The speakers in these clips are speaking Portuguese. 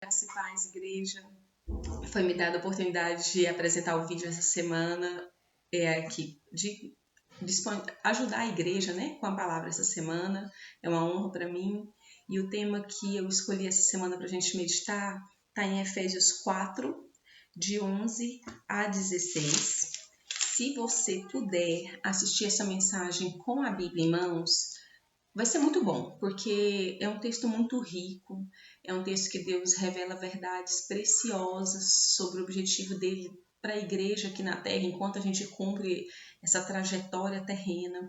Graça e paz, igreja. Foi me dada a oportunidade de apresentar o vídeo essa semana, de ajudar a igreja, né, com a palavra essa semana. É uma honra para mim. E o tema que eu escolhi essa semana para a gente meditar está em Efésios 4, de 11 a 16. Se você puder assistir essa mensagem com a Bíblia em mãos, vai ser muito bom, porque é um texto muito rico, é um texto que Deus revela verdades preciosas sobre o objetivo dele para a igreja aqui na Terra, enquanto a gente cumpre essa trajetória terrena.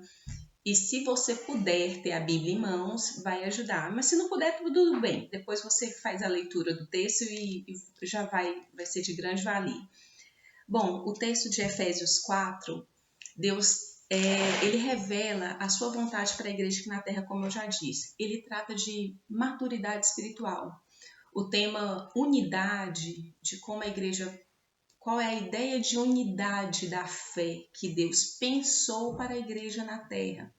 E se você puder ter a Bíblia em mãos, vai ajudar. Mas se não puder, tudo bem. Depois você faz a leitura do texto e já vai ser de grande valia. Bom, o texto de Efésios 4, Deus ele revela a sua vontade para a igreja aqui na Terra, como eu já disse. Ele trata de maturidade espiritual. O tema unidade, de como a igreja, qual é a ideia de unidade da fé que Deus pensou para a igreja na Terra.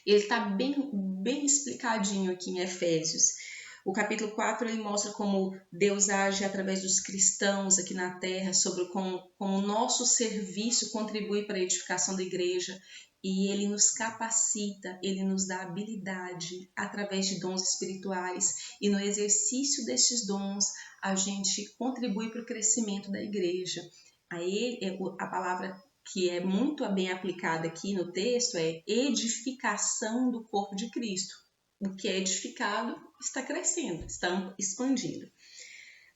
Ele está bem explicadinho aqui em Efésios. O capítulo 4 ele mostra como Deus age através dos cristãos aqui na Terra, sobre como o nosso serviço contribui para a edificação da igreja, e ele nos capacita, ele nos dá habilidade através de dons espirituais, e no exercício destes dons a gente contribui para o crescimento da igreja. Aí a palavra que é muito bem aplicada aqui no texto é edificação do corpo de Cristo. O que é edificado está crescendo, está expandindo.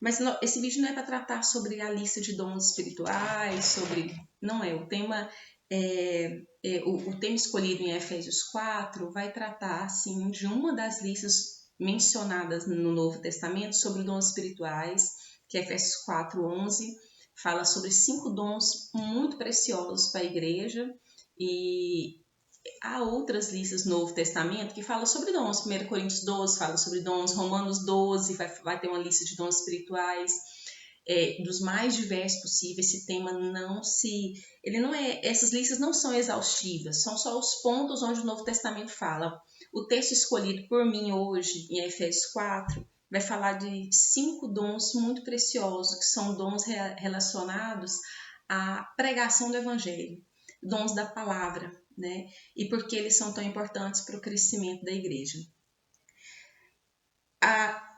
Mas esse vídeo não é para tratar sobre a lista de dons espirituais, não é. O tema o tema escolhido em Efésios 4 vai tratar, assim, de uma das listas mencionadas no Novo Testamento sobre dons espirituais, que é Efésios 4:11, fala sobre 5 dons muito preciosos para a igreja, e há outras listas no Novo Testamento que falam sobre dons. 1 Coríntios 12 fala sobre dons, Romanos 12 vai ter uma lista de dons espirituais, dos mais diversos possíveis. Esse tema essas listas não são exaustivas, são só os pontos onde o Novo Testamento fala. O texto escolhido por mim hoje, em Efésios 4, vai falar de 5 dons muito preciosos, que são dons relacionados à pregação do Evangelho, dons da palavra, né? E por que eles são tão importantes para o crescimento da igreja.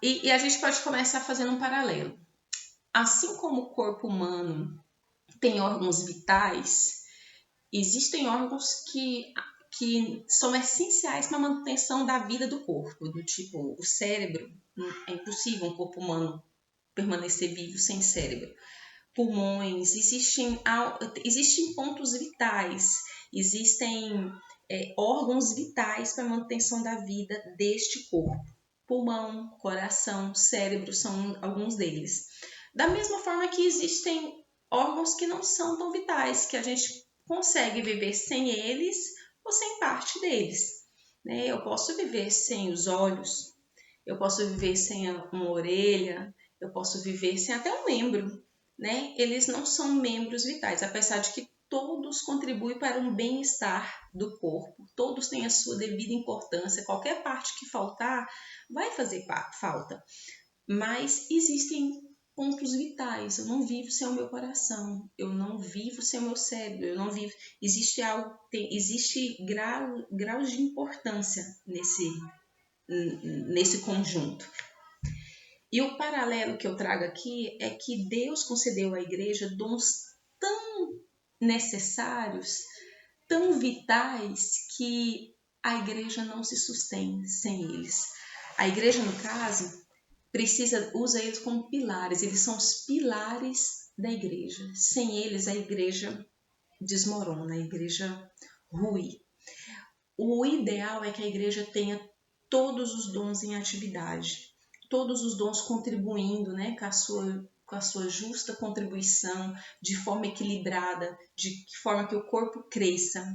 E a gente pode começar fazendo um paralelo. Assim como o corpo humano tem órgãos vitais, existem órgãos que são essenciais para a manutenção da vida do corpo, do tipo o cérebro. É impossível um corpo humano permanecer vivo sem cérebro. Pulmões, existem pontos vitais, existem órgãos vitais para a manutenção da vida deste corpo. Pulmão, coração, cérebro são alguns deles. Da mesma forma que existem órgãos que não são tão vitais, que a gente consegue viver sem eles ou sem parte deles. Né? Eu posso viver sem os olhos, eu posso viver sem uma orelha, eu posso viver sem até um membro. Né? Eles não são membros vitais, apesar de que todos contribuem para um bem-estar do corpo, todos têm a sua devida importância, qualquer parte que faltar vai fazer falta, mas existem pontos vitais. Eu não vivo sem o meu coração, eu não vivo sem o meu cérebro, eu não vivo. Existe graus de importância nesse conjunto. E o paralelo que eu trago aqui é que Deus concedeu à igreja dons tão necessários, tão vitais, que a igreja não se sustém sem eles. A igreja, no caso, usa eles como pilares. Eles são os pilares da igreja. Sem eles, a igreja desmorona, a igreja rui. O ideal é que a igreja tenha todos os dons em atividade, todos os dons contribuindo, né, com a sua justa contribuição, de forma equilibrada, de forma que o corpo cresça.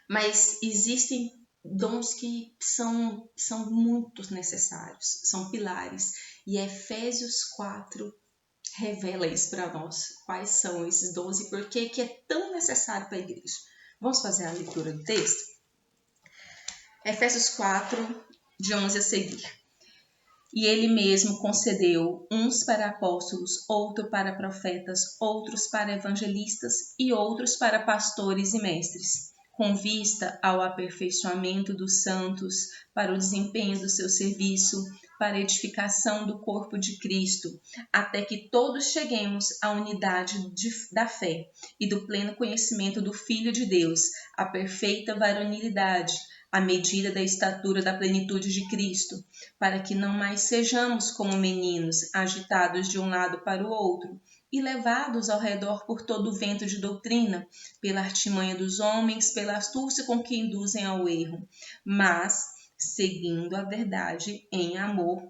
Mas existem dons que são muito necessários, são pilares. E Efésios 4 revela isso para nós. Quais são esses dons e por que é tão necessário para a igreja. Vamos fazer a leitura do texto? Efésios 4, de 11 a seguir. E ele mesmo concedeu uns para apóstolos, outros para profetas, outros para evangelistas e outros para pastores e mestres, com vista ao aperfeiçoamento dos santos, para o desempenho do seu serviço, para a edificação do corpo de Cristo, até que todos cheguemos à unidade da fé e do pleno conhecimento do Filho de Deus, à perfeita varonilidade, à medida da estatura da plenitude de Cristo, para que não mais sejamos como meninos, agitados de um lado para o outro e levados ao redor por todo o vento de doutrina, pela artimanha dos homens, pela astúcia com que induzem ao erro, mas, seguindo a verdade em amor,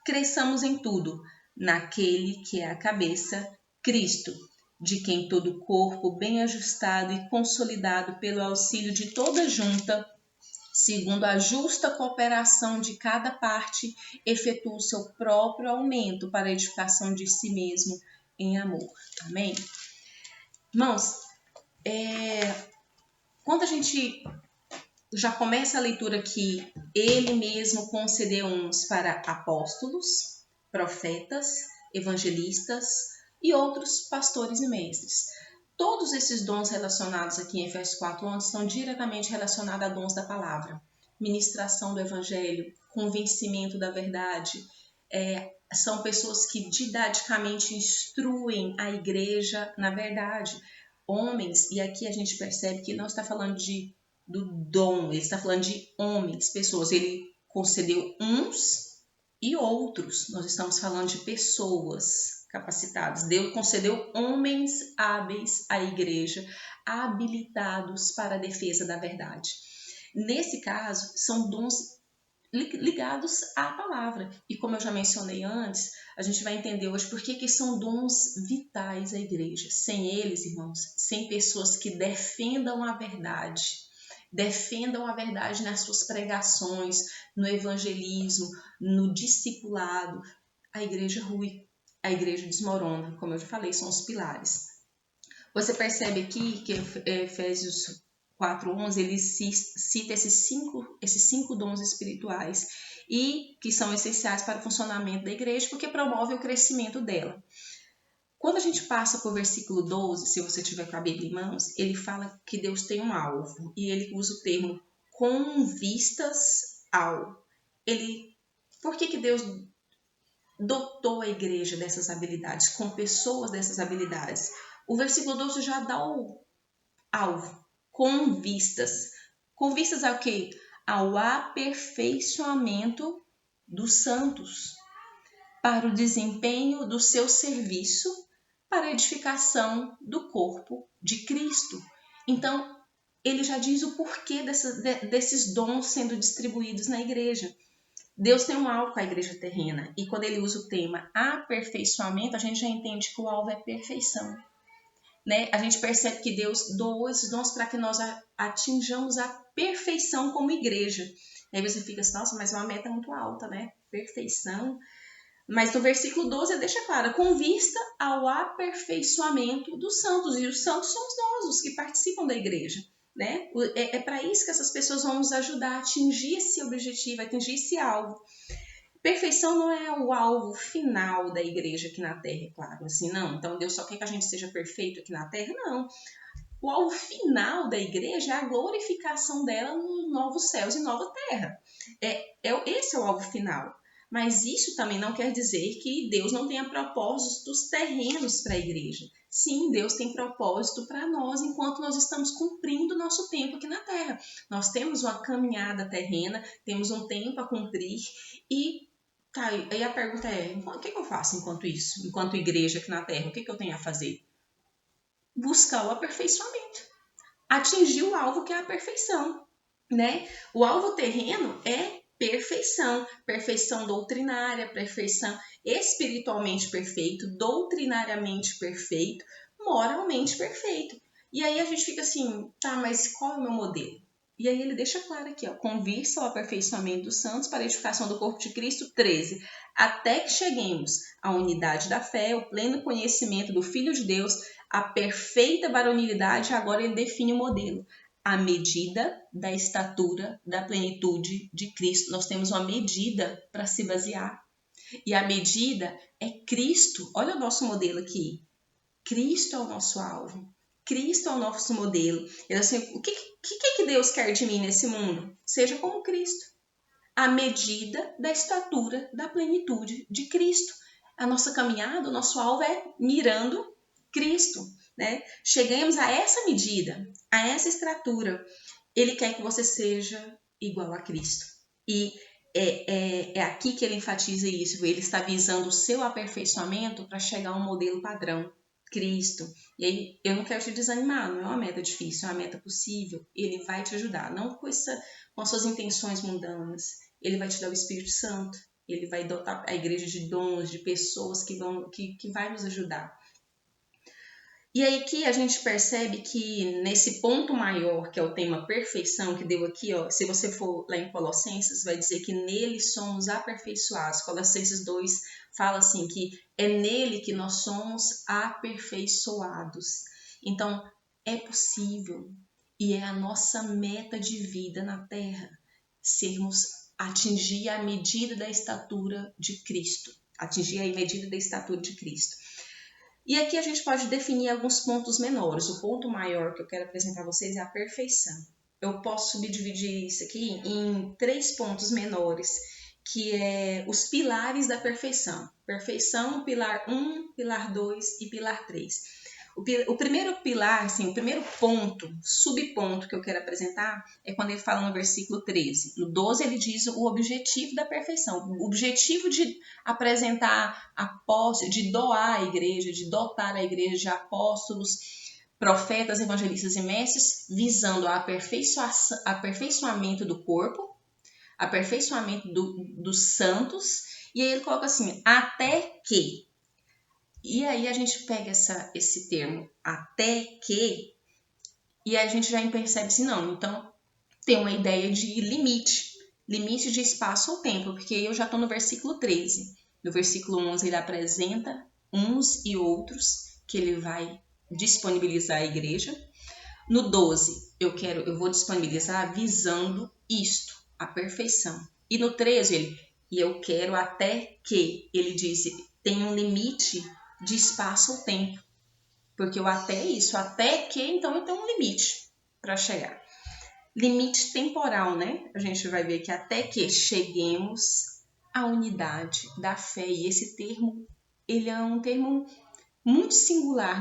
cresçamos em tudo, naquele que é a cabeça, Cristo, de quem todo o corpo, bem ajustado e consolidado pelo auxílio de toda junta, segundo a justa cooperação de cada parte, efetua o seu próprio aumento para a edificação de si mesmo em amor. Amém? Irmãos, quando a gente já começa a leitura aqui, ele mesmo concedeu uns para apóstolos, profetas, evangelistas e outros pastores e mestres. Todos esses dons relacionados aqui em Efésios 4:11 estão diretamente relacionados a dons da palavra. Ministração do evangelho, convencimento da verdade. São pessoas que didaticamente instruem a igreja na verdade. Homens, e aqui a gente percebe que não está falando do dom, ele está falando de homens, pessoas. Ele concedeu uns e outros. Nós estamos falando de pessoas capacitados. Deus concedeu homens hábeis à igreja, habilitados para a defesa da verdade. Nesse caso, são dons ligados à palavra. E como eu já mencionei antes, a gente vai entender hoje por que são dons vitais à igreja. Sem eles, irmãos, sem pessoas que defendam a verdade nas suas pregações, no evangelismo, no discipulado, a igreja rui. A igreja desmorona, como eu já falei, são os pilares. Você percebe aqui que Efésios 4:11, ele cita esses cinco dons espirituais e que são essenciais para o funcionamento da igreja, porque promove o crescimento dela. Quando a gente passa por versículo 12, se você tiver com a Bíblia em mãos, ele fala que Deus tem um alvo e ele usa o termo com vistas ao. Por que Deus dotou a igreja dessas habilidades, com pessoas dessas habilidades? O versículo 12 já dá o alvo, com vistas. Com vistas ao quê? Ao aperfeiçoamento dos santos, para o desempenho do seu serviço, para a edificação do corpo de Cristo. Então, ele já diz o porquê desses dons sendo distribuídos na igreja. Deus tem um alvo com a igreja terrena, e quando ele usa o tema aperfeiçoamento, a gente já entende que o alvo é perfeição. Né? A gente percebe que Deus doou esses dons para que nós atinjamos a perfeição como igreja. Aí você fica assim, nossa, mas é uma meta muito alta, né? Perfeição. Mas no versículo 12 deixa claro, com vista ao aperfeiçoamento dos santos. E os santos somos nós, os que participam da igreja. Né? É para isso que essas pessoas vão nos ajudar a atingir esse objetivo, a atingir esse alvo. Perfeição não é o alvo final da igreja aqui na Terra, é claro. Assim, não, então Deus só quer que a gente seja perfeito aqui na Terra? Não. O alvo final da igreja é a glorificação dela nos novos céus e nova terra. Esse é o alvo final. Mas isso também não quer dizer que Deus não tenha propósitos terrenos para a igreja. Sim, Deus tem propósito para nós enquanto nós estamos cumprindo o nosso tempo aqui na Terra. Nós temos uma caminhada terrena, temos um tempo a cumprir e aí a pergunta é, o que eu faço enquanto isso? Enquanto igreja aqui na Terra, o que eu tenho a fazer? Buscar o aperfeiçoamento. Atingir o alvo que é a perfeição. Né? O alvo terreno é perfeição, perfeição doutrinária, perfeição espiritualmente perfeito, doutrinariamente perfeito, moralmente perfeito. E aí a gente fica assim, tá, mas qual é o meu modelo? E aí ele deixa claro aqui, ó, com vista ao aperfeiçoamento dos santos para a edificação do corpo de Cristo, 13, até que cheguemos à unidade da fé, o pleno conhecimento do Filho de Deus, a perfeita varonilidade. Agora ele define o modelo. à medida da estatura da plenitude de Cristo. Nós temos uma medida para se basear. E a medida é Cristo. Olha o nosso modelo aqui. Cristo é o nosso alvo. Cristo é o nosso modelo. Ele assim, o que Deus quer de mim nesse mundo? Seja como Cristo. À medida da estatura da plenitude de Cristo. A nossa caminhada, o nosso alvo é mirando Cristo, né? Chegamos a essa medida, a essa estatura. Ele quer que você seja igual a Cristo. E é aqui que ele enfatiza isso. Ele está visando o seu aperfeiçoamento para chegar a um modelo padrão, Cristo. E aí, eu não quero te desanimar, não é uma meta difícil, é uma meta possível. Ele vai te ajudar, não com as suas intenções mundanas. Ele vai te dar o Espírito Santo. Ele vai dotar a igreja de dons, de pessoas que vai nos ajudar. E aí que a gente percebe que nesse ponto maior, que é o tema perfeição, que deu aqui, ó, se você for lá em Colossenses, vai dizer que nele somos aperfeiçoados. Colossenses 2 fala assim, que é nele que nós somos aperfeiçoados. Então, é possível e é a nossa meta de vida na Terra, atingir a medida da estatura de Cristo. Atingir a medida da estatura de Cristo. E aqui a gente pode definir alguns pontos menores. O ponto maior que eu quero apresentar a vocês é a perfeição. Eu posso subdividir isso aqui em 3 pontos menores, que é os pilares da perfeição. Perfeição, pilar 1, pilar 2 e pilar 3. O primeiro pilar, assim, o primeiro ponto, subponto que eu quero apresentar é quando ele fala no versículo 13. No 12 ele diz o objetivo da perfeição, o objetivo de apresentar apóstolos, de doar a igreja, de dotar a igreja de apóstolos, profetas, evangelistas e mestres, visando o aperfeiçoamento do corpo, aperfeiçoamento dos santos, e aí ele coloca assim, até que. E aí a gente pega esse termo, até que, e a gente já percebe assim, não, então tem uma ideia de limite de espaço ou tempo, porque eu já estou no versículo 13. No versículo 11 ele apresenta uns e outros que ele vai disponibilizar à igreja. No 12 eu vou disponibilizar visando isto, a perfeição. E no 13 eu quero até que, ele diz, tem um limite de espaço ou tempo. Porque o até é isso, até que, então eu tenho um limite para chegar. Limite temporal, né? A gente vai ver que até que cheguemos à unidade da fé. E esse termo, ele é um termo muito singular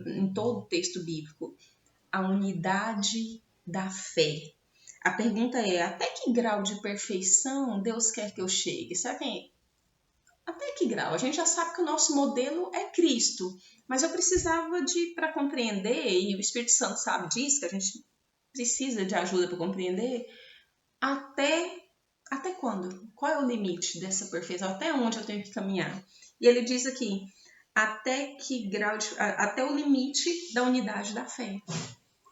em todo o texto bíblico. A unidade da fé. A pergunta é, até que grau de perfeição Deus quer que eu chegue? Sabe? Até que grau? A gente já sabe que o nosso modelo é Cristo, mas eu precisava para compreender, e o Espírito Santo sabe disso, que a gente precisa de ajuda para compreender, até quando? Qual é o limite dessa perfeição? Até onde eu tenho que caminhar? E ele diz aqui, até que grau até o limite da unidade da fé.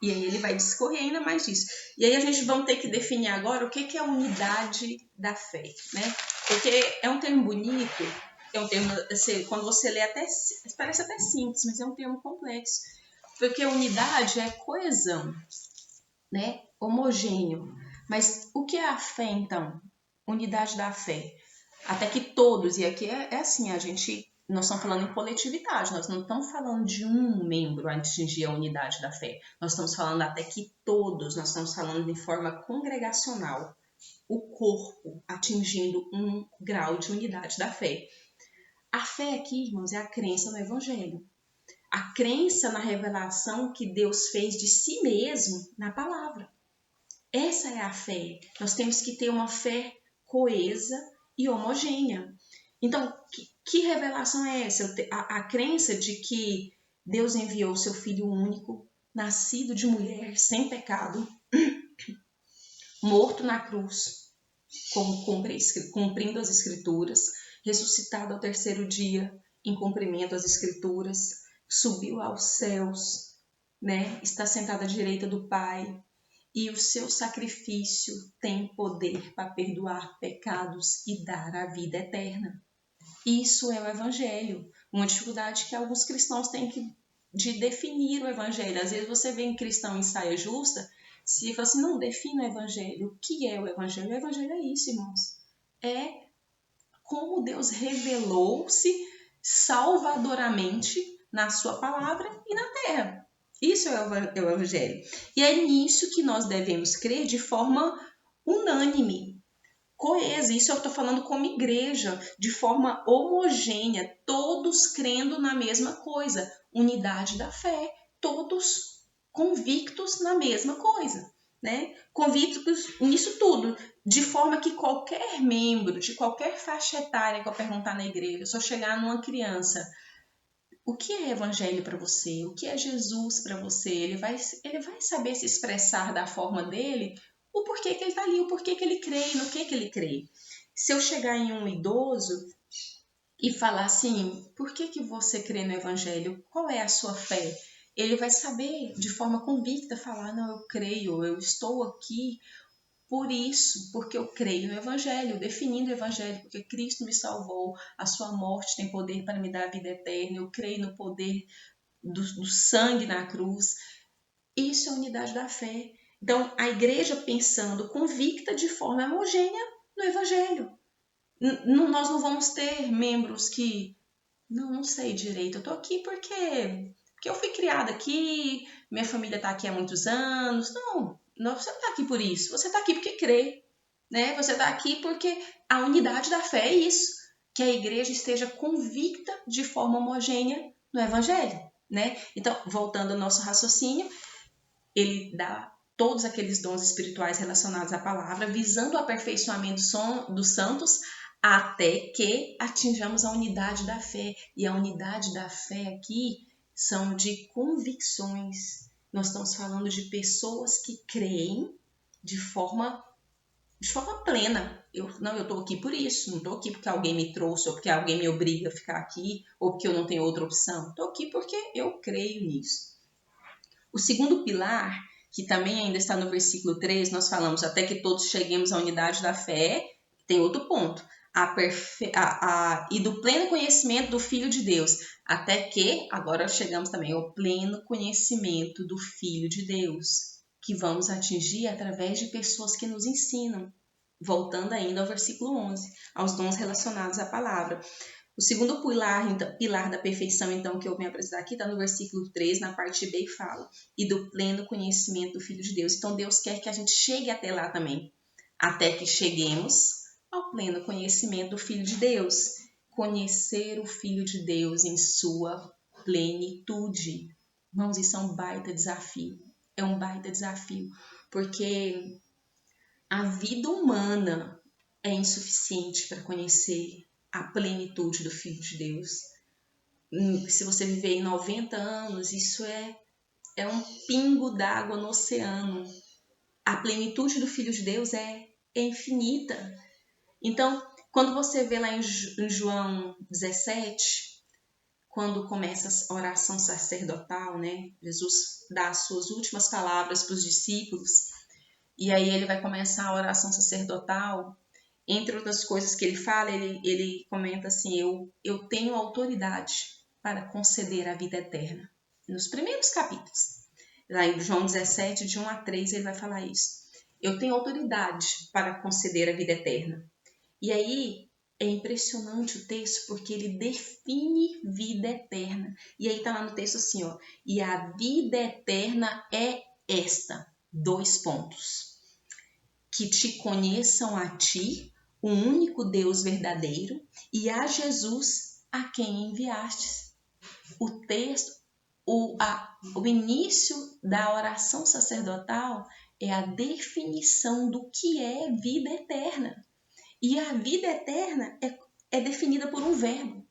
E aí ele vai discorrer ainda mais disso. E aí a gente vai ter que definir agora o que é a unidade da fé, né? Porque é um termo bonito, é um termo, assim, quando você lê parece até simples, mas é um termo complexo. Porque unidade é coesão, né? Homogêneo. Mas o que é a fé, então? Unidade da fé. Até que todos, e aqui é assim, nós estamos falando em coletividade, nós não estamos falando de um membro a atingir a unidade da fé. Nós estamos falando até que todos, nós estamos falando de forma congregacional. O corpo atingindo um grau de unidade da fé. A fé aqui, irmãos, é a crença no Evangelho. A crença na revelação que Deus fez de si mesmo na palavra. Essa é a fé. Nós temos que ter uma fé coesa e homogênea. Então, que revelação é essa? A crença de que Deus enviou o seu Filho único, nascido de mulher, sem pecado, morto na cruz, cumprindo as Escrituras, ressuscitado ao terceiro dia, em cumprimento às Escrituras, subiu aos céus, né? Está sentado à direita do Pai, e o seu sacrifício tem poder para perdoar pecados e dar a vida eterna. Isso é o Evangelho. Uma dificuldade que alguns cristãos têm que de definir o evangelho. Às vezes você vê em cristão em saia justa, se fala assim, não, defina o evangelho. O que é o evangelho? O evangelho é isso, irmãos. É como Deus revelou-se salvadoramente na sua palavra e na terra. Isso é o evangelho. E é nisso que nós devemos crer de forma unânime, coesa. Isso eu estou falando como igreja, de forma homogênea, todos crendo na mesma coisa, unidade da fé, todos convictos na mesma coisa, né? Convictos nisso tudo, de forma que qualquer membro, de qualquer faixa etária que eu perguntar na igreja, se eu chegar numa criança, o que é evangelho para você? O que é Jesus para você? Ele vai saber se expressar da forma dele, o porquê que ele está ali, o porquê que ele crê, no que ele crê. Se eu chegar em um idoso e falar assim, por que você crê no evangelho? Qual é a sua fé? Ele vai saber de forma convicta falar, não, eu creio, eu estou aqui por isso, porque eu creio no Evangelho, definindo o Evangelho, porque Cristo me salvou, a sua morte tem poder para me dar a vida eterna, eu creio no poder do sangue na cruz. Isso é a unidade da fé. Então, a igreja pensando convicta de forma homogênea no Evangelho. Nós não vamos ter membros que, não sei direito, eu estou aqui porque eu fui criada aqui, minha família está aqui há muitos anos. Não, você está aqui por isso, você está aqui porque crê, né? Você está aqui porque a unidade da fé é isso, que a igreja esteja convicta de forma homogênea no evangelho, né? Então, voltando ao nosso raciocínio, ele dá todos aqueles dons espirituais relacionados à palavra, visando o aperfeiçoamento dos santos, até que atinjamos a unidade da fé. E a unidade da fé aqui são de convicções. Nós estamos falando de pessoas que creem de forma plena. Eu estou aqui por isso, não estou aqui porque alguém me trouxe, ou porque alguém me obriga a ficar aqui, ou porque eu não tenho outra opção. Estou aqui porque eu creio nisso. O segundo pilar, que também ainda está no versículo 3, nós falamos até que todos cheguemos à unidade da fé, tem outro ponto, e do pleno conhecimento do Filho de Deus, até que, agora chegamos também ao pleno conhecimento do Filho de Deus, que vamos atingir através de pessoas que nos ensinam. Voltando ainda ao versículo 11, aos dons relacionados à palavra. O segundo pilar da perfeição, então, que eu venho apresentar aqui, está no versículo 3, na parte B, e fala, e do pleno conhecimento do Filho de Deus. Então, Deus quer que a gente chegue até lá também, até que cheguemos ao pleno conhecimento do Filho de Deus. Conhecer o Filho de Deus em sua plenitude. Irmãos, isso é um baita desafio. É um baita desafio, porque a vida humana é insuficiente para conhecer a plenitude do Filho de Deus. Se você viver em 90 anos, isso é um pingo d'água no oceano. A plenitude do Filho de Deus é infinita. Então, quando você vê lá em João 17, quando começa a oração sacerdotal, né? Jesus dá as suas últimas palavras para os discípulos, e aí ele vai começar a oração sacerdotal. Entre outras coisas que ele fala, ele comenta assim, eu tenho autoridade para conceder a vida eterna. Nos primeiros capítulos, lá em João 17, de 1 a 3, ele vai falar isso. Eu tenho autoridade para conceder a vida eterna. E aí, é impressionante o texto, porque ele define vida eterna. E aí tá lá no texto assim, ó, e a vida eterna é esta, 2 pontos. Que te conheçam a ti, o único Deus verdadeiro, e a Jesus a quem enviastes. O texto, o início da oração sacerdotal é a definição do que é vida eterna. E a vida eterna é definida por um verbo,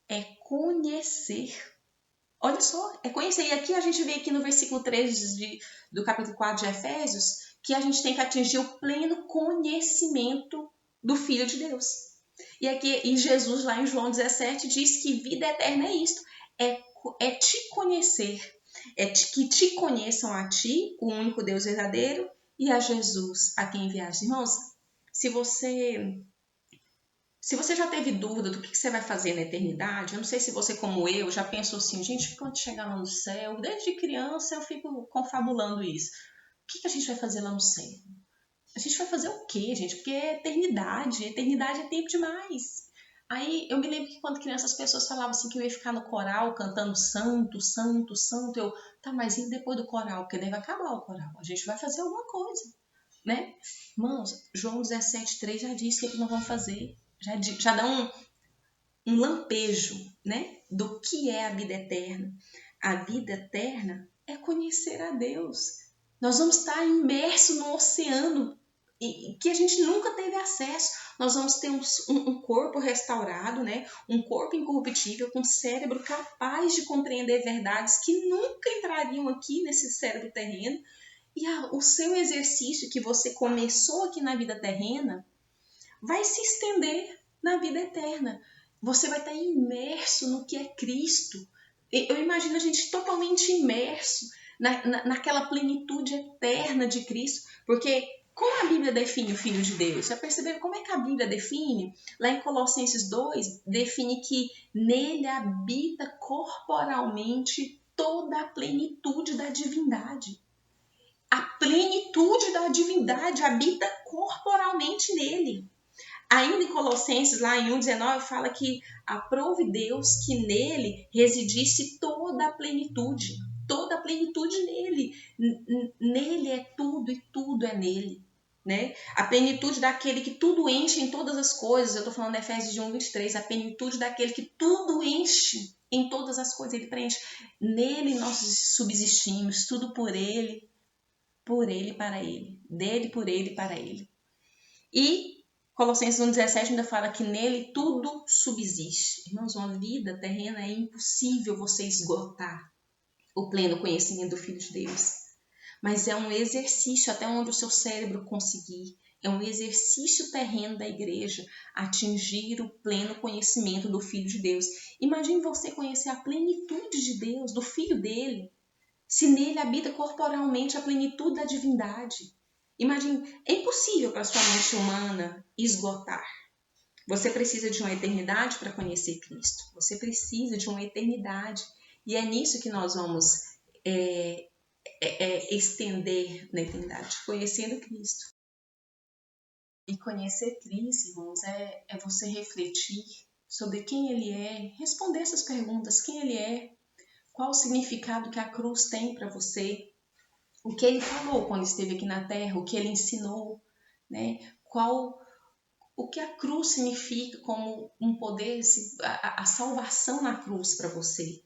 é conhecer. Olha só, é conhecer. E aqui a gente vê aqui no versículo 3 do capítulo 4 de Efésios, que a gente tem que atingir o pleno conhecimento do Filho de Deus. E aqui, e Jesus lá em João 17 diz que vida eterna é isto, é te conhecer, que te conheçam a ti, o único Deus verdadeiro, e a Jesus a quem enviaste. Irmãos, se você Se você já teve dúvida do que você vai fazer na eternidade, eu não sei se você, como eu, já pensou assim, gente, quando chegar lá no céu, desde criança eu fico confabulando isso. O que a gente vai fazer lá no céu? A gente vai fazer o quê, gente? Porque é eternidade é tempo demais. Aí eu me lembro que quando criança as pessoas falavam assim que eu ia ficar no coral cantando santo, santo, santo. Eu, tá, mas e depois do coral? Porque daí vai acabar o coral. A gente vai fazer alguma coisa, né? Irmãos, João 17,3 já diz o que nós vamos fazer. Já dá um lampejo, né? Do que é a vida eterna. A vida eterna é conhecer a Deus. Nós vamos estar imersos no oceano que a gente nunca teve acesso. Nós vamos ter um corpo restaurado, né? Um corpo incorruptível, com cérebro capaz de compreender verdades que nunca entrariam aqui nesse cérebro terreno. E o seu exercício que você começou aqui na vida terrena vai se estender na vida eterna. Você vai estar imerso no que é Cristo. Eu imagino a gente totalmente imerso naquela plenitude eterna de Cristo, porque como a Bíblia define o Filho de Deus? Já perceberam como é que a Bíblia define? Lá em Colossenses 2, define que nele habita corporalmente toda a plenitude da divindade. A plenitude da divindade habita corporalmente nele. Ainda em Colossenses, lá em 1,19, fala que aprove Deus que nele residisse toda a plenitude nele. Nele é tudo e tudo é nele. Né? A plenitude daquele que tudo enche em todas as coisas. Eu estou falando de Efésios 1,23. A plenitude daquele que tudo enche em todas as coisas. Ele preenche. Nele nós subsistimos, tudo por ele para ele. Dele, por ele, para ele. E Colossenses 1,17 ainda fala que nele tudo subsiste. Irmãos, uma vida terrena é impossível você esgotar o pleno conhecimento do Filho de Deus. Mas é um exercício até onde o seu cérebro conseguir. É um exercício terreno da igreja atingir o pleno conhecimento do Filho de Deus. Imagine você conhecer a plenitude de Deus, do Filho dele, se nele habita corporalmente a plenitude da divindade. Imagine, é impossível para a sua mente humana esgotar. Você precisa de uma eternidade para conhecer Cristo. Você precisa de uma eternidade. E é nisso que nós vamos estender na eternidade, conhecendo Cristo. E conhecer Cristo, irmãos, é você refletir sobre quem Ele é, responder essas perguntas, quem Ele é, qual o significado que a cruz tem para você, o que Ele falou quando esteve aqui na Terra, o que Ele ensinou, né? O que a cruz significa como um poder, a salvação na cruz para você.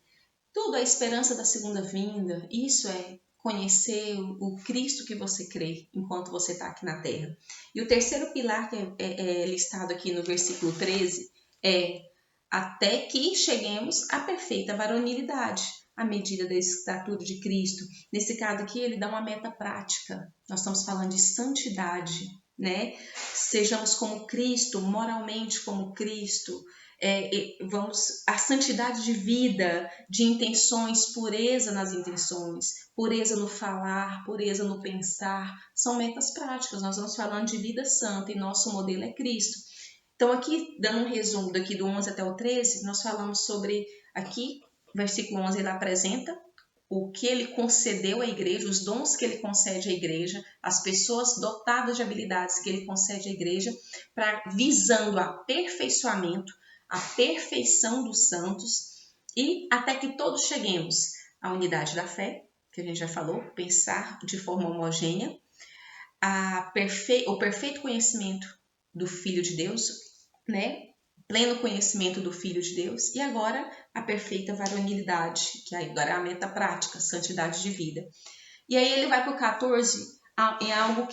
Tudo a esperança da segunda vinda, isso é conhecer o Cristo que você crê enquanto você está aqui na Terra. E o terceiro pilar que é listado aqui no versículo 13 é até que cheguemos à perfeita varonilidade, à medida da estatura de Cristo. Nesse caso aqui, ele dá uma meta prática. Nós estamos falando de santidade, né? Sejamos como Cristo, moralmente como Cristo. A santidade de vida, de intenções, pureza nas intenções, pureza no falar, pureza no pensar, são metas práticas. Nós vamos falando de vida santa e nosso modelo é Cristo. Então aqui, dando um resumo daqui do 11 até o 13, nós falamos sobre, aqui, versículo 11, ele apresenta o que ele concedeu à igreja, os dons que ele concede à igreja, as pessoas dotadas de habilidades que ele concede à igreja, visando o aperfeiçoamento, a perfeição dos santos e até que todos cheguemos à unidade da fé, que a gente já falou, pensar de forma homogênea, o perfeito conhecimento do Filho de Deus, né? Pleno conhecimento do Filho de Deus e agora a perfeita varonilidade, que agora é a meta prática, santidade de vida. E aí ele vai para o 14 em algo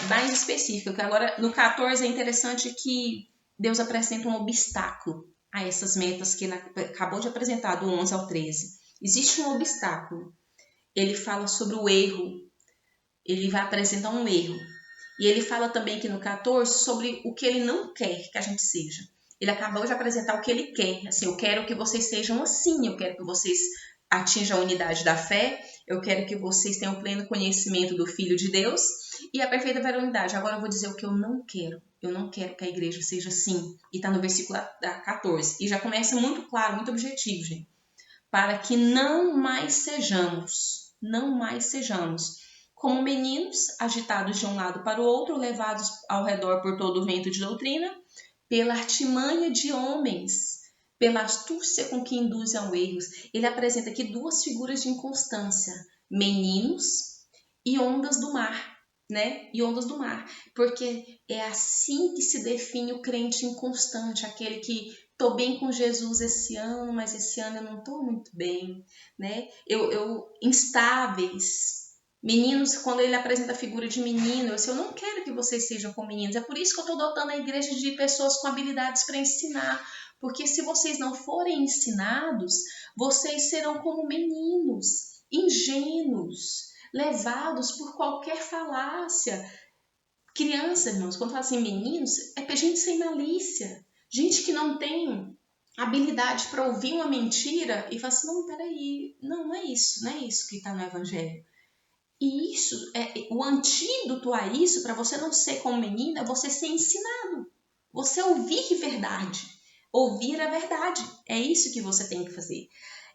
mais específico, que agora no 14 é interessante que Deus apresenta um obstáculo a essas metas que ele acabou de apresentar, do 11 ao 13. Existe um obstáculo. Ele fala sobre o erro. Ele vai apresentar um erro. E ele fala também aqui no 14 sobre o que ele não quer que a gente seja. Ele acabou de apresentar o que ele quer. Assim, eu quero que vocês sejam assim, eu quero que vocês atinjam a unidade da fé, eu quero que vocês tenham pleno conhecimento do Filho de Deus e a perfeita varonilidade. Agora eu vou dizer o que eu não quero. Eu não quero que a igreja seja assim. E está no versículo 14. E já começa muito claro, muito objetivo, gente. Para que não mais sejamos como meninos agitados de um lado para o outro, levados ao redor por todo o vento de doutrina, pela artimanha de homens, pela astúcia com que induzem ao erro. Ele apresenta aqui duas figuras de inconstância: meninos e ondas do mar, né? E ondas do mar, porque é assim que se define o crente inconstante, aquele que tô bem com Jesus esse ano, mas esse ano eu não tô muito bem, né? Instáveis. Meninos, quando ele apresenta a figura de menino, eu não quero que vocês sejam como meninos. É por isso que eu estou dotando a igreja de pessoas com habilidades para ensinar. Porque se vocês não forem ensinados, vocês serão como meninos, ingênuos, levados por qualquer falácia. Criança, irmãos, quando fala assim meninos, é gente sem malícia. Gente que não tem habilidade para ouvir uma mentira e fala assim, não, peraí, não é isso que está no Evangelho. E isso, o antídoto a isso, para você não ser como menina, é você ser ensinado. Você ouvir verdade. Ouvir a verdade. É isso que você tem que fazer.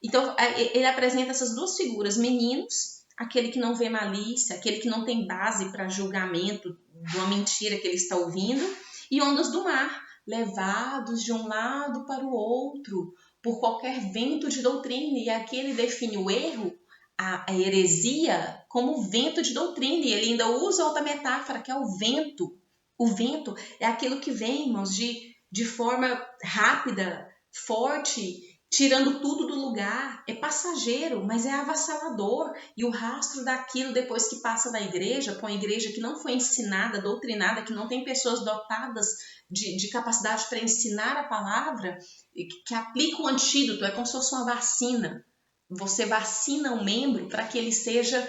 Então, ele apresenta essas duas figuras. Meninos, aquele que não vê malícia, aquele que não tem base para julgamento de uma mentira que ele está ouvindo. E ondas do mar, levados de um lado para o outro, por qualquer vento de doutrina. E aqui ele define o erro, a heresia, como vento de doutrina, e ele ainda usa outra metáfora, que é o vento. O vento é aquilo que vem, irmãos, de forma rápida, forte, tirando tudo do lugar. É passageiro, mas é avassalador. E o rastro daquilo, depois que passa na igreja, para uma igreja que não foi ensinada, doutrinada, que não tem pessoas dotadas de capacidade para ensinar a palavra, que aplica o antídoto, é como se fosse uma vacina. Você vacina um membro para que ele seja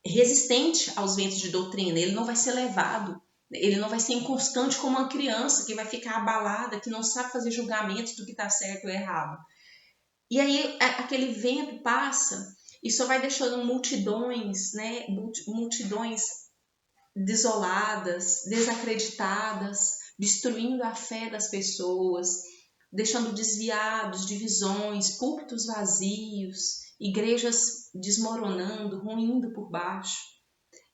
resistente aos ventos de doutrina. Ele não vai ser levado, ele não vai ser inconstante como uma criança que vai ficar abalada, que não sabe fazer julgamentos do que está certo ou errado. E aí aquele vento passa e só vai deixando multidões, né? Multidões desoladas, desacreditadas, destruindo a fé das pessoas, deixando desviados, divisões, púlpitos vazios, igrejas desmoronando, ruindo por baixo.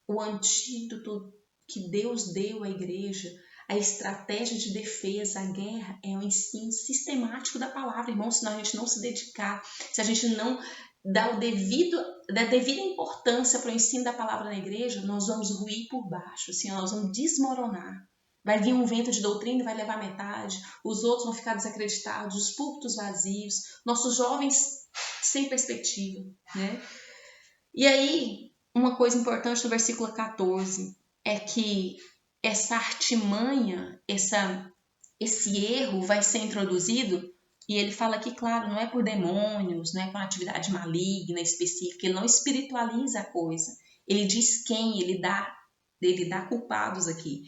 O antídoto que Deus deu à igreja, a estratégia de defesa, a guerra, é o ensino sistemático da palavra, irmão. Se a gente não se dedicar, se a gente não dar da devida importância para o ensino da palavra na igreja, nós vamos ruir por baixo, assim, nós vamos desmoronar. Vai vir um vento de doutrina e vai levar metade, os outros vão ficar desacreditados, os púlpitos vazios, nossos jovens sem perspectiva, né? E aí, uma coisa importante no versículo 14 é que essa artimanha, esse erro vai ser introduzido, e ele fala que, claro, não é por demônios, não é por uma atividade maligna específica, ele não espiritualiza a coisa. Ele diz quem, ele dá culpados aqui.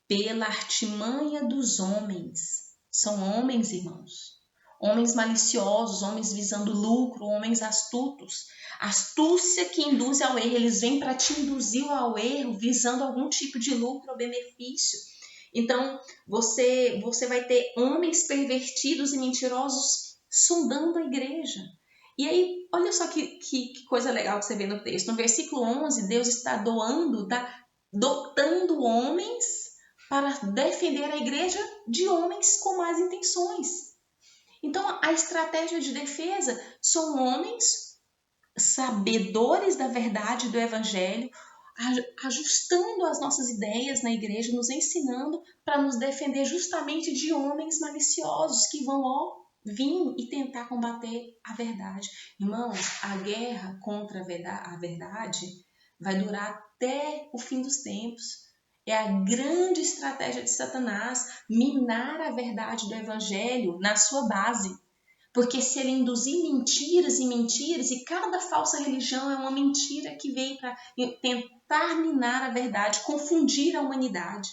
Pela artimanha dos homens. São homens, irmãos. Homens maliciosos, homens visando lucro, homens astutos. Astúcia que induz ao erro. Eles vêm para te induzir ao erro, visando algum tipo de lucro ou benefício. Então, você vai ter homens pervertidos e mentirosos sondando a igreja. E aí, olha só que coisa legal que você vê no texto. No versículo 11, Deus está dotando homens para defender a igreja de homens com más intenções. Então, a estratégia de defesa são homens sabedores da verdade do evangelho, ajustando as nossas ideias na igreja, nos ensinando para nos defender justamente de homens maliciosos que vão vir e tentar combater a verdade. Irmãos, a guerra contra a verdade vai durar até o fim dos tempos. É a grande estratégia de Satanás, minar a verdade do evangelho na sua base. Porque se ele induzir mentiras e mentiras, e cada falsa religião é uma mentira que veio para tentar minar a verdade, confundir a humanidade.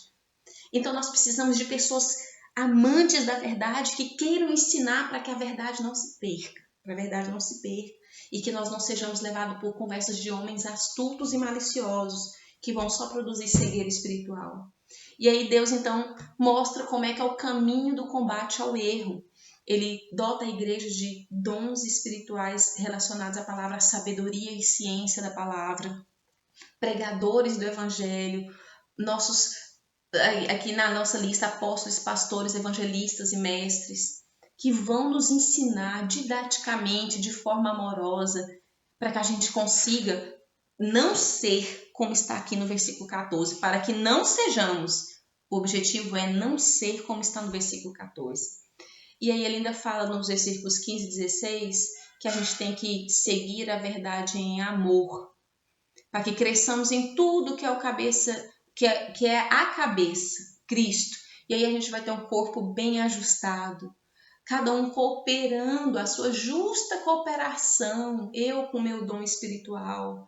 Então nós precisamos de pessoas amantes da verdade que queiram ensinar para que a verdade não se perca. Para a verdade não se perca. E que nós não sejamos levados por conversas de homens astutos e maliciosos que vão só produzir cegueira espiritual. E aí Deus então mostra como é que é o caminho do combate ao erro. Ele dota a igreja de dons espirituais relacionados à palavra, sabedoria e ciência da palavra, pregadores do evangelho, nossos, aqui na nossa lista, apóstolos, pastores, evangelistas e mestres, que vão nos ensinar didaticamente, de forma amorosa, para que a gente consiga não ser como está aqui no versículo 14, para que não sejamos. O objetivo é não ser como está no versículo 14. E aí ele ainda fala nos versículos 15 e 16 que a gente tem que seguir a verdade em amor, para que cresçamos em tudo que é o cabeça, que é a cabeça, Cristo. E aí a gente vai ter um corpo bem ajustado, cada um cooperando, a sua justa cooperação, eu com meu dom espiritual,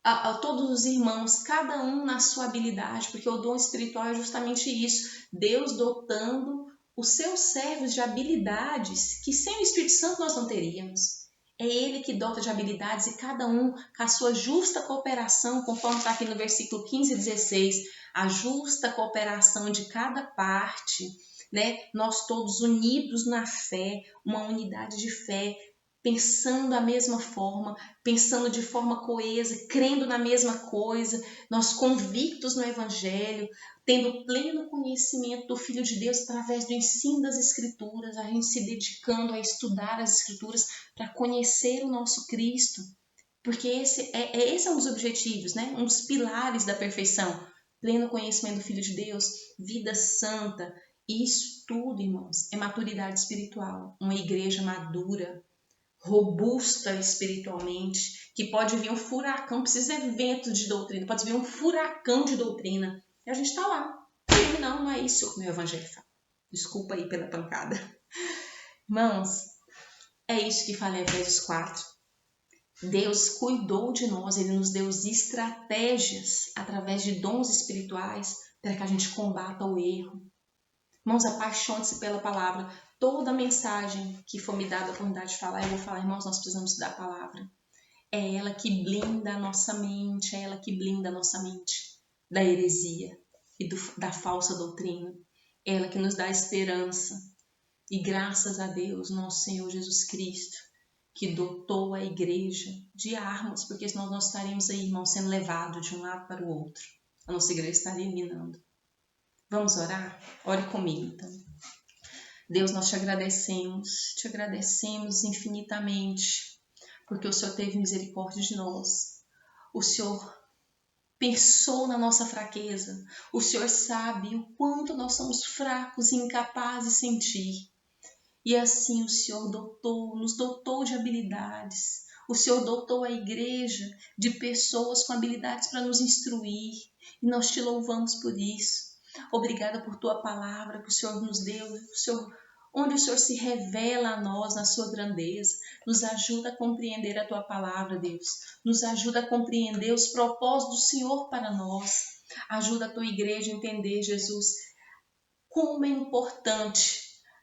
a todos os irmãos, cada um na sua habilidade, porque o dom espiritual é justamente isso, Deus dotando os seus servos de habilidades que sem o Espírito Santo nós não teríamos. É Ele que dota de habilidades e cada um com a sua justa cooperação, conforme está aqui no versículo 15 e 16, a justa cooperação de cada parte, né? Nós todos unidos na fé, uma unidade de fé, pensando da mesma forma, pensando de forma coesa, crendo na mesma coisa, nós convictos no Evangelho, tendo pleno conhecimento do Filho de Deus através do ensino das Escrituras, a gente se dedicando a estudar as Escrituras para conhecer o nosso Cristo, porque esse é um dos objetivos, né? Um dos pilares da perfeição, pleno conhecimento do Filho de Deus, vida santa, isso tudo, irmãos, é maturidade espiritual, uma igreja madura, robusta espiritualmente, que pode vir um furacão, precisa de vento de doutrina, pode vir um furacão de doutrina. E a gente está lá. Não é isso que o meu evangelho fala. Desculpa aí pela pancada. Irmãos, é isso que fala em Efésios 4. Deus cuidou de nós, Ele nos deu estratégias através de dons espirituais para que a gente combata o erro. Irmãos, apaixone-se pela palavra. Toda mensagem que for me dada a oportunidade de falar, eu vou falar, irmãos, nós precisamos da palavra. É ela que blinda a nossa mente, é ela que blinda a nossa mente da heresia e da falsa doutrina. É ela que nos dá esperança. E graças a Deus, nosso Senhor Jesus Cristo, que dotou a igreja de armas, porque senão nós estaremos aí, irmãos, sendo levados de um lado para o outro. A nossa igreja estaria minando. Vamos orar? Ore comigo, então. Deus, nós te agradecemos infinitamente, porque o Senhor teve misericórdia de nós. O Senhor pensou na nossa fraqueza. O Senhor sabe o quanto nós somos fracos e incapazes sem Ti. E assim o Senhor nos dotou de habilidades. O Senhor dotou a igreja de pessoas com habilidades para nos instruir. E nós te louvamos por isso. Obrigada por tua palavra que o Senhor nos deu, onde o Senhor se revela a nós na sua grandeza. Nos ajuda a compreender a tua palavra, Deus. Nos ajuda a compreender os propósitos do Senhor para nós. Ajuda a tua igreja a entender, Jesus, como é importante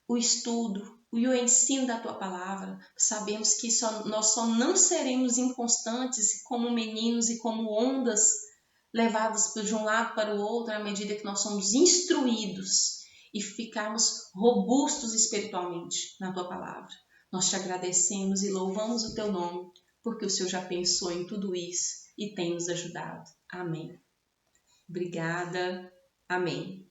o estudo e o ensino da tua palavra. Sabemos que nós só não seremos inconstantes como meninos e como ondas levadas de um lado para o outro à medida que nós somos instruídos e ficarmos robustos espiritualmente na tua palavra. Nós te agradecemos e louvamos o teu nome, porque o Senhor já pensou em tudo isso e tem nos ajudado. Amém. Obrigada. Amém.